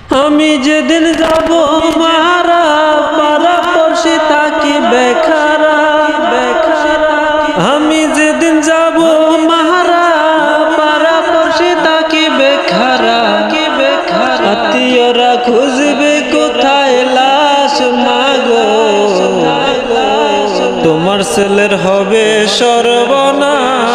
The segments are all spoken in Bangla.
আমি যেদিন যাব মারা পাড়াপড়শি থাকি বেখারা বেখারা। আমি যেদিন যাব মারা পাড়াপড়শি থাকি বেখারা বেখারা। আত্মীয়রা খুঁজবে কোথায় লাশ মাগো, তোমার ছেলের হবে সর্বনাশ,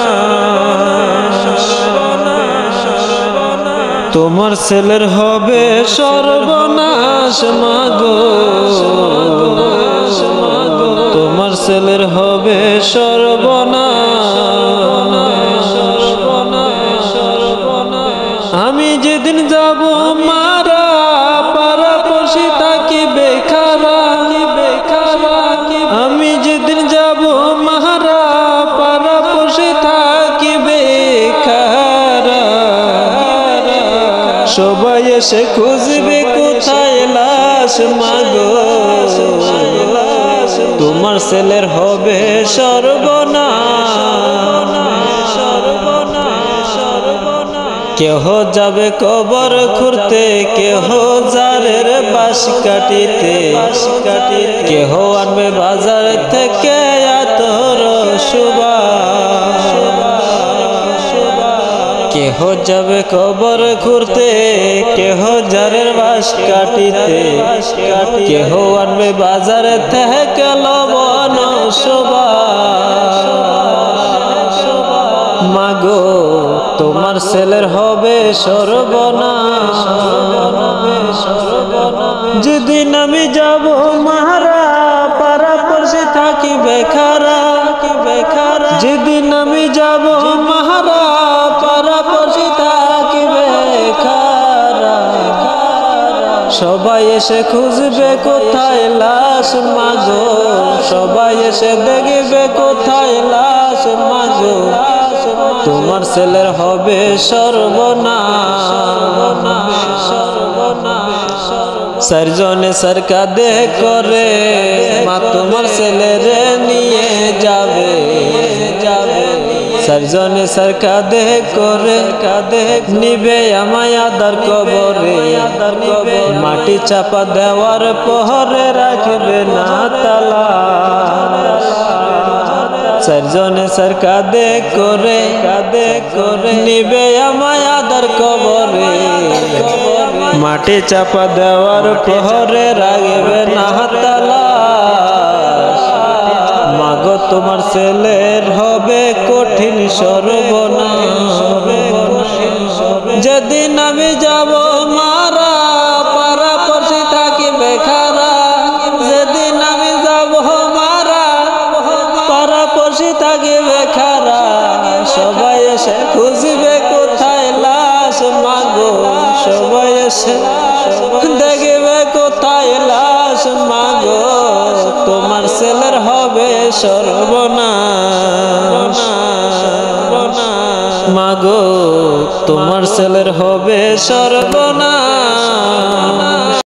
তোমার ছেলের হবে সর্বনাশ মাগো, তোমার ছেলের হবে সর্বনাশ। আমি যেদিন যাব মারা পাড়াপড়শি থাকি বেখারা বেখারা। আমি যেদিন যাব মারা পাড়াপড়শি থাকি বেখারা। সবাই এসে খুঁজবে কোথায় লাশ মাগো, তোমার ছেলের হবে সর্বনাশ। কেহ যাবে কবর খুঁড়তে, কেহ জারের বাঁশ কাটিতে, কেহ আনবে বাজার থেকে আতর সুবাস। কেহ যাবে কবর খুঁড়তে, কেহ জারের বাঁশ কাটিতে, কেহ আনবে বাজার থেকে লবণ সুবাস। মাগো তোমার ছেলের হবে সর্বনাশ। যেদিন আমি যাব মারা পাড়াপড়শি থাকি বেখারা বেখারা। যেদিন আমি যাব মারা পাড়াপড়শি থাকি বেখারা। সবাই এসে খুঁজবে কোথায় লাশ মাগো, সবাই এসে দেখবে কোথায় লাশ মাগো, তোমার ছেলের হবে সর্বনাশ। চারজনে সরকাদে করে মা তোমার ছেলের নিয়ে যাবে যাবে। চারজনে সরকাদে করে কাঁদে নিবে আমায় আদার কবরে, মাটি চাপা দেওয়ার পহরে রাখবে না তালা। চারজনে সরকাদে করে নিবে আমায় আদার কবরে, মাটি চাপা দেওয়ার পহরে রাখবে না তালা। মাগো তোমার ছেলের হবে কঠিন সর্বনাশ। যেদিন আমি যাব মারা পাড়াপড়শি থাকি বেখারা। যেদিন আমি যাব মারা পাড়াপড়শি থাকি বেখারা। সবাই এসে খুঁজবে কোথায় লাশ মাগো, সবাই এসে দেখবে কোথায় লাশ মাগো, তোমার ছেলের হবে সর্বনাশ। মাগো তোমার ছেলের হবে সর্বনাশ।